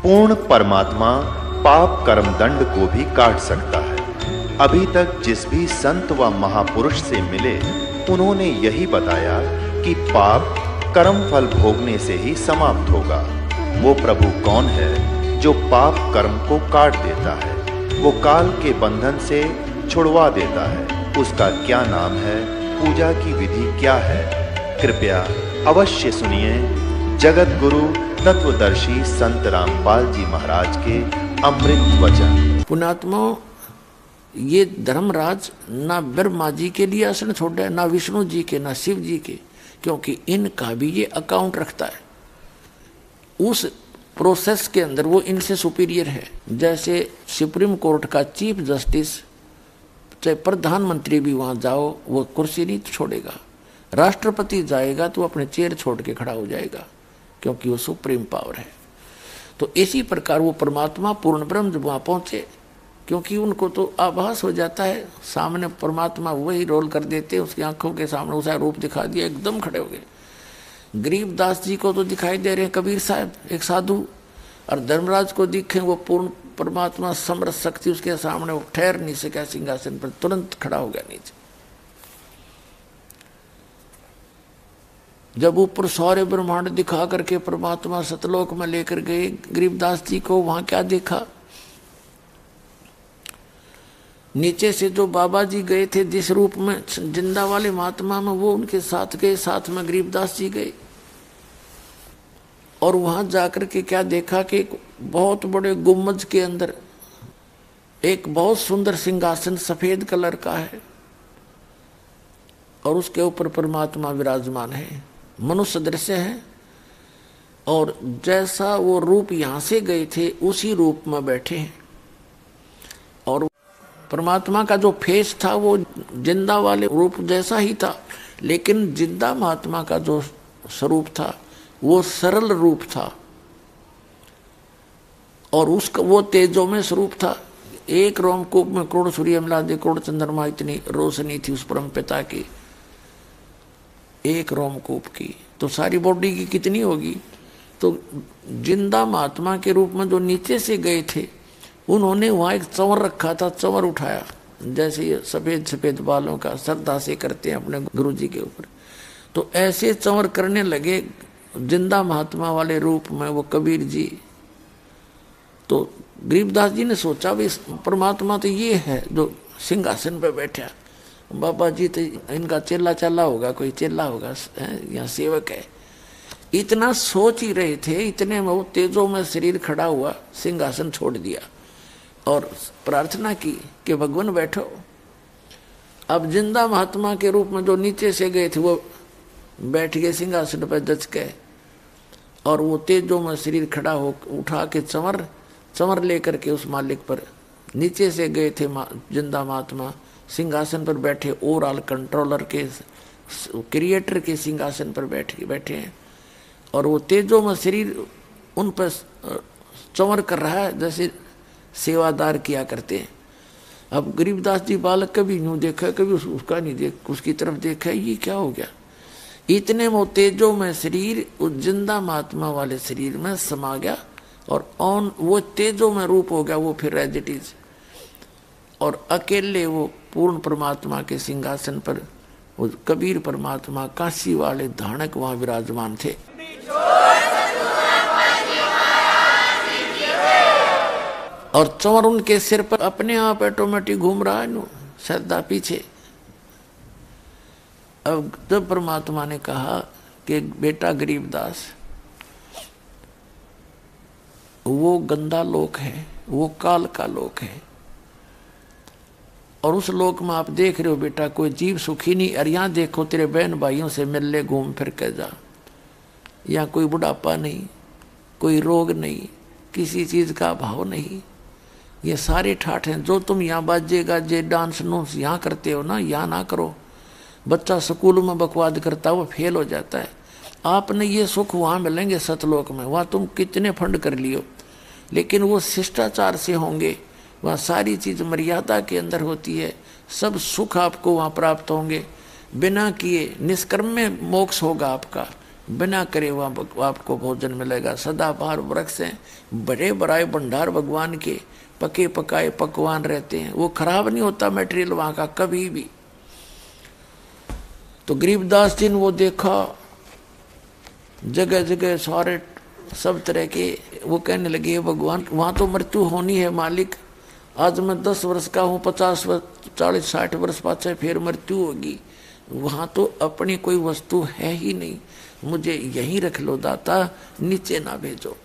पूर्ण परमात्मा पाप कर्म दंड को भी काट सकता है। अभी तक जिस भी संत व महापुरुष से मिले, उन्होंने यही बताया कि पाप कर्म फल भोगने से ही समाप्त होगा। वो प्रभु कौन है जो पाप कर्म को काट देता है, वो काल के बंधन से छुड़वा देता है। उसका क्या नाम है, पूजा की विधि क्या है? कृपया अवश्य सुनिए जगत गुरु तत्वदर्शी संत रामपाल जी महाराज के अमृत वचन। पुण्यात्मा, ये धर्मराज ना ब्रह्मा जी के लिए आसन छोड़ा, ना विष्णु जी के, ना शिव जी के, क्योंकि इनका भी ये अकाउंट रखता है। उस प्रोसेस के अंदर वो इनसे सुपीरियर है। जैसे सुप्रीम कोर्ट का चीफ जस्टिस, चाहे प्रधानमंत्री भी वहां जाओ, वो कुर्सी नहीं छोड़ेगा। राष्ट्रपति जाएगा तो अपने चेयर छोड़ के खड़ा हो जाएगा, क्योंकि वो सुप्रीम पावर है। तो इसी प्रकार वो परमात्मा पूर्ण ब्रह्म जब वहां पहुंचे, क्योंकि उनको तो आभास हो जाता है, सामने परमात्मा वही रोल कर देते, उसकी आंखों के सामने उसका रूप दिखा दिया, एकदम खड़े हो गए। गरीबदास जी को तो दिखाई दे रहे हैं कबीर साहब एक साधु, और धर्मराज को दिखे वो पूर्ण परमात्मा समर्थ शक्ति, उसके सामने वो ठहर नहीं सका सिंहासन पर, तुरंत खड़ा हो गया नीचे। जब ऊपर सारे ब्रह्मांड दिखा करके परमात्मा सतलोक में लेकर गए गरीबदास जी को, वहां क्या देखा? नीचे से जो बाबा जी गए थे जिस रूप में जिंदा वाले महात्मा में, वो उनके साथ गए, साथ में गरीबदास जी गए। और वहां जाकर के क्या देखा कि बहुत बड़े गुम्बज के अंदर एक बहुत सुंदर सिंहासन सफेद कलर का है, और उसके ऊपर परमात्मा विराजमान है, मनुष्य दृश्य है। और जैसा वो रूप यहां से गए थे उसी रूप में बैठे हैं। और परमात्मा का जो फेस था वो जिंदा वाले रूप जैसा ही था, लेकिन जिंदा महात्मा का जो स्वरूप था वो सरल रूप था, और उसका वो तेजो में स्वरूप था। एक रोमकूप में करोड़ सूर्य मिला दे, करोड़ चंद्रमा, इतनी रोशनी थी उस परम पिता की, एक रोमकूप की, तो सारी बॉडी की कितनी होगी। तो जिंदा महात्मा के रूप में जो नीचे से गए थे, उन्होंने वहां एक चंवर रखा था, चंवर उठाया, जैसे ये सफेद सफेद बालों का श्रद्धा से करते हैं अपने गुरु जी के ऊपर, तो ऐसे चंवर करने लगे जिंदा महात्मा वाले रूप में वो कबीर जी। तो गरीबदास जी ने सोचा भी परमात्मा तो ये है जो सिंहासन पे बैठा, बाबा जी तो इनका चेला चाला होगा, कोई चेला होगा या सेवक है। इतना सोच ही रहे थे, इतने में वो तेजो में शरीर खड़ा हुआ, सिंहासन छोड़ दिया और प्रार्थना की कि भगवान बैठो। अब जिंदा महात्मा के रूप में जो नीचे से गए थे वो बैठ गए सिंहासन पर जच के, और वो तेजो में शरीर खड़ा हो उठा के चंवर लेकर के उस मालिक पर, नीचे से गए थे जिंदा महात्मा सिंहासन पर बैठे, ओवरऑल कंट्रोलर के क्रिएटर के सिंहासन पर बैठे हैं, और वो तेजो में शरीर उन पर चंवर कर रहा है जैसे सेवादार किया करते हैं। अब गरीबदास जी बालक कभी यूं देखा, कभी उसका नहीं देख, उसकी तरफ देखा, ये क्या हो गया। इतने में तेजो में शरीर उस जिंदा महात्मा वाले शरीर में समा गया, और ऑन वो तेजो में रूप हो गया वो फिर एज इट इज, और अकेले वो पूर्ण परमात्मा के सिंहासन पर वो कबीर परमात्मा काशी वाले धानक वहां विराजमान थे। और चंवर उनके सिर पर अपने आप ऑटोमेटिक घूम रहा है, श्रद्धा पीछे। अब जब परमात्मा ने कहा कि बेटा गरीबदास, वो गंदा लोक है, वो काल का लोक है, और उस लोक में आप देख रहे हो बेटा कोई जीव सुखी नहीं। और यहाँ देखो तेरे बहन भाइयों से मिल ले, घूम फिर के जा, यहाँ कोई बुढ़ापा नहीं, कोई रोग नहीं, किसी चीज का अभाव नहीं, ये सारे ठाठ हैं। जो तुम यहाँ बाजेगा जे डांस नूंस यहाँ करते हो ना, यहाँ ना करो। बच्चा स्कूल में बकवाद करता है, वो फेल हो जाता है। आपने ये सुख वहाँ मिलेंगे सतलोक में, वहाँ तुम कितने फंड कर लियो, लेकिन वो शिष्टाचार से होंगे, वहाँ सारी चीज मर्यादा के अंदर होती है, सब सुख आपको वहाँ प्राप्त होंगे। बिना किए निष्कर्म में मोक्ष होगा आपका, बिना करे वहाँ आपको भोजन मिलेगा। सदाबहार वृक्ष हैं, बड़े बड़ाए भंडार भगवान के, पके पकाए पकवान रहते हैं, वो खराब नहीं होता मटेरियल वहाँ का कभी भी। तो गरीबदास जी ने वो देखा, जगह जगह सारे सब तरह के, वो कहने लगे भगवान वहाँ तो मृत्यु होनी है मालिक, आज मैं 10 वर्ष का हूँ, 50 वर्ष 40-60 वर्ष पाछे फिर मृत्यु होगी, वहाँ तो अपनी कोई वस्तु है ही नहीं, मुझे यहीं रख लो दाता, नीचे ना भेजो।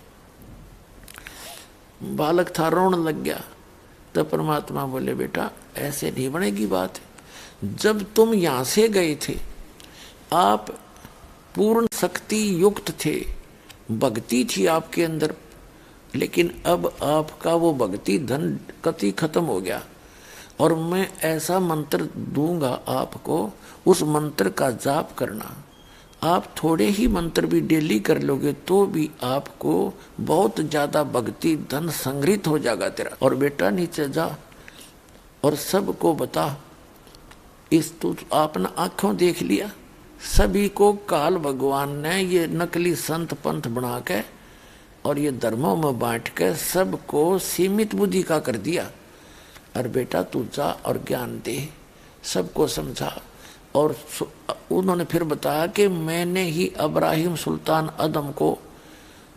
बालक था, रोने लग गया। तो परमात्मा बोले बेटा ऐसे नहीं बनेगी बात, जब तुम यहाँ से गए थे आप पूर्ण शक्ति युक्त थे, भक्ति थी आपके अंदर, लेकिन अब आपका वो भक्ति धन कति खत्म हो गया, और मैं ऐसा मंत्र दूंगा आपको, उस मंत्र का जाप करना। आप थोड़े ही मंत्र भी डेली कर लोगे तो भी आपको बहुत ज्यादा भक्ति धन संग्रहित हो जाएगा तेरा। और बेटा नीचे जा और सबको बता, इस तो आपने आंखों देख लिया, सभी को काल भगवान ने ये नकली संत पंथ बना के और ये धर्मों में बांट के सबको सीमित बुद्धि का कर दिया। और बेटा तू जा और ज्ञान दे, सबको समझा। और उन्होंने फिर बताया कि मैंने ही इब्राहिम सुल्तान अदम को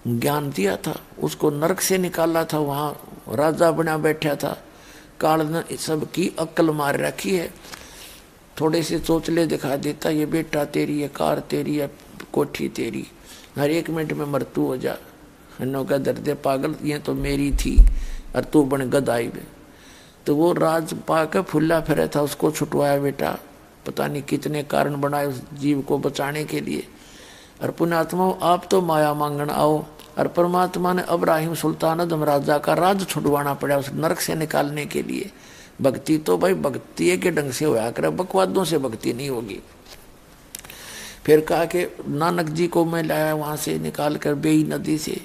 ज्ञान दिया था, उसको नरक से निकाला था, वहाँ राजा बना बैठा था, काल ने सबकी अक्ल मार रखी है, थोड़े से चोचले दिखा देता, ये बेटा तेरी है, कार तेरी है, कोठी तेरी, हर 1 मिनट में मृत्यु हो जा। हन्नों का दर्द पागल, ये तो मेरी थी और तू बन गदाई में। तो वो राज पाकर फुल्ला फिरा था, उसको छुटवाया बेटा, पता नहीं कितने कारण बनाए उस जीव को बचाने के लिए। और पुण्यात्मा आप तो माया मांगन आओ, और परमात्मा ने इब्राहिम सुल्तान अदम राजा का राज छुड़वाना पड़ा उस नरक से निकालने के लिए। भक्ति तो भाई भक्ति के ढंग से होया करे, बकवादों से भक्ति नहीं होगी। फिर कहा कि नानक जी को मैं लाया वहां से निकाल कर बेई नदी से।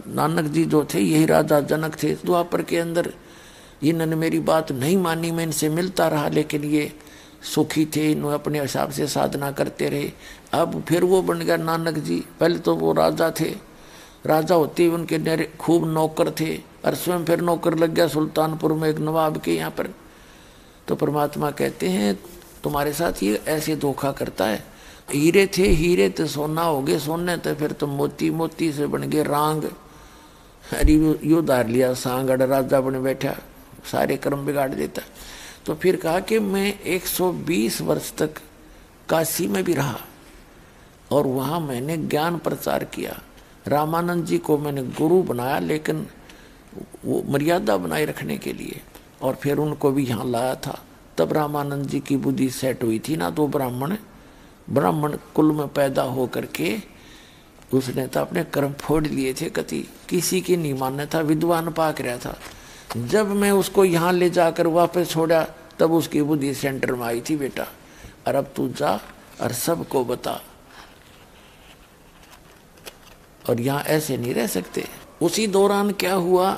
नानक जी जो थे यही राजा जनक थे द्वापर के अंदर, इन्होंने मेरी बात नहीं मानी, मैं इनसे मिलता रहा, लेकिन ये सुखी थे, इन्होंने अपने हिसाब से साधना करते रहे। अब फिर वो बन गया नानक जी। पहले तो वो राजा थे, राजा होते ही उनके खूब नौकर थे, और स्वयं फिर नौकर लग गया सुल्तानपुर में एक नवाब के यहाँ पर। तो परमात्मा कहते हैं तुम्हारे साथ ये ऐसे धोखा करता है। हीरे थे, हीरे तो सोना हो गए, सोने तो फिर तो मोती, मोती से बन गए रांग, अरे यो धार लिया सांग, राजा बन बैठा, सारे कर्म बिगाड़ देता। तो फिर कहा कि मैं 120 वर्ष तक काशी में भी रहा और वहाँ मैंने ज्ञान प्रचार किया। रामानंद जी को मैंने गुरु बनाया, लेकिन वो मर्यादा बनाए रखने के लिए, और फिर उनको भी यहाँ लाया था। तब रामानंद जी की बुद्धि सेट हुई थी ना, तो ब्राह्मण कुल में पैदा हो करके उसने तो अपने कर्म फोड़ लिए थे, कति किसी की नहीं मानना था, विद्वान पाक रहा था। जब मैं उसको यहाँ ले जाकर वापस छोड़ा तब उसकी बुद्धि सेंटर में आई थी बेटा, और अब तू जा और सबको बता। और यहाँ ऐसे नहीं रह सकते। उसी दौरान क्या हुआ,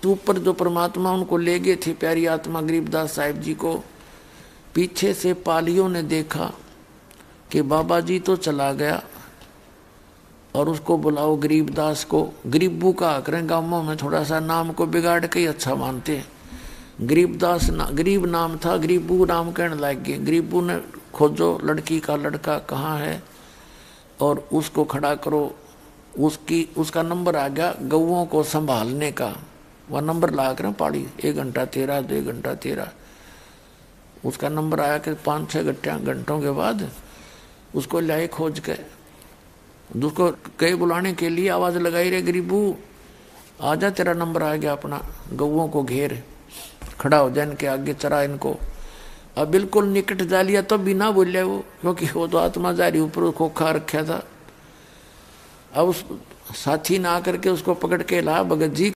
तो ऊपर जो परमात्मा उनको ले गए थे प्यारी आत्मा गरीबदास साहिब जी को, पीछे से पालियों ने देखा कि बाबा जी तो चला गया और उसको बुलाओ गरीबदास को। गरीबू का करें, गाँवों में थोड़ा सा नाम को बिगाड़ के ही अच्छा मानते हैं। गरीबदास गरीब नाम था, गरीबू नाम कहने लग गए। गरीबू ने खोजो लड़की का लड़का कहाँ है और उसको खड़ा करो। उसका नंबर आ गया गौओं को संभालने का, वह नंबर ला कर पाड़ी 1 घंटा 13, 2 घंटा 13, उसका नंबर आया कि 5-6 घंटों के बाद उसको लाए खोज के, उसको कई बुलाने के लिए आवाज लगाई रहे, गरीबू आजा तेरा नंबर आ गया अपना, गौओं को घेर, खड़ा हो जाए इनके आगे, चरा इनको। अब बिल्कुल निकट जा लिया तो बिना बोले वो, क्योंकि वो तो आत्मा जारी ऊपर खोखा रखा था। अब उस साथी ने आकर के उसको पकड़ के ला, भगत जी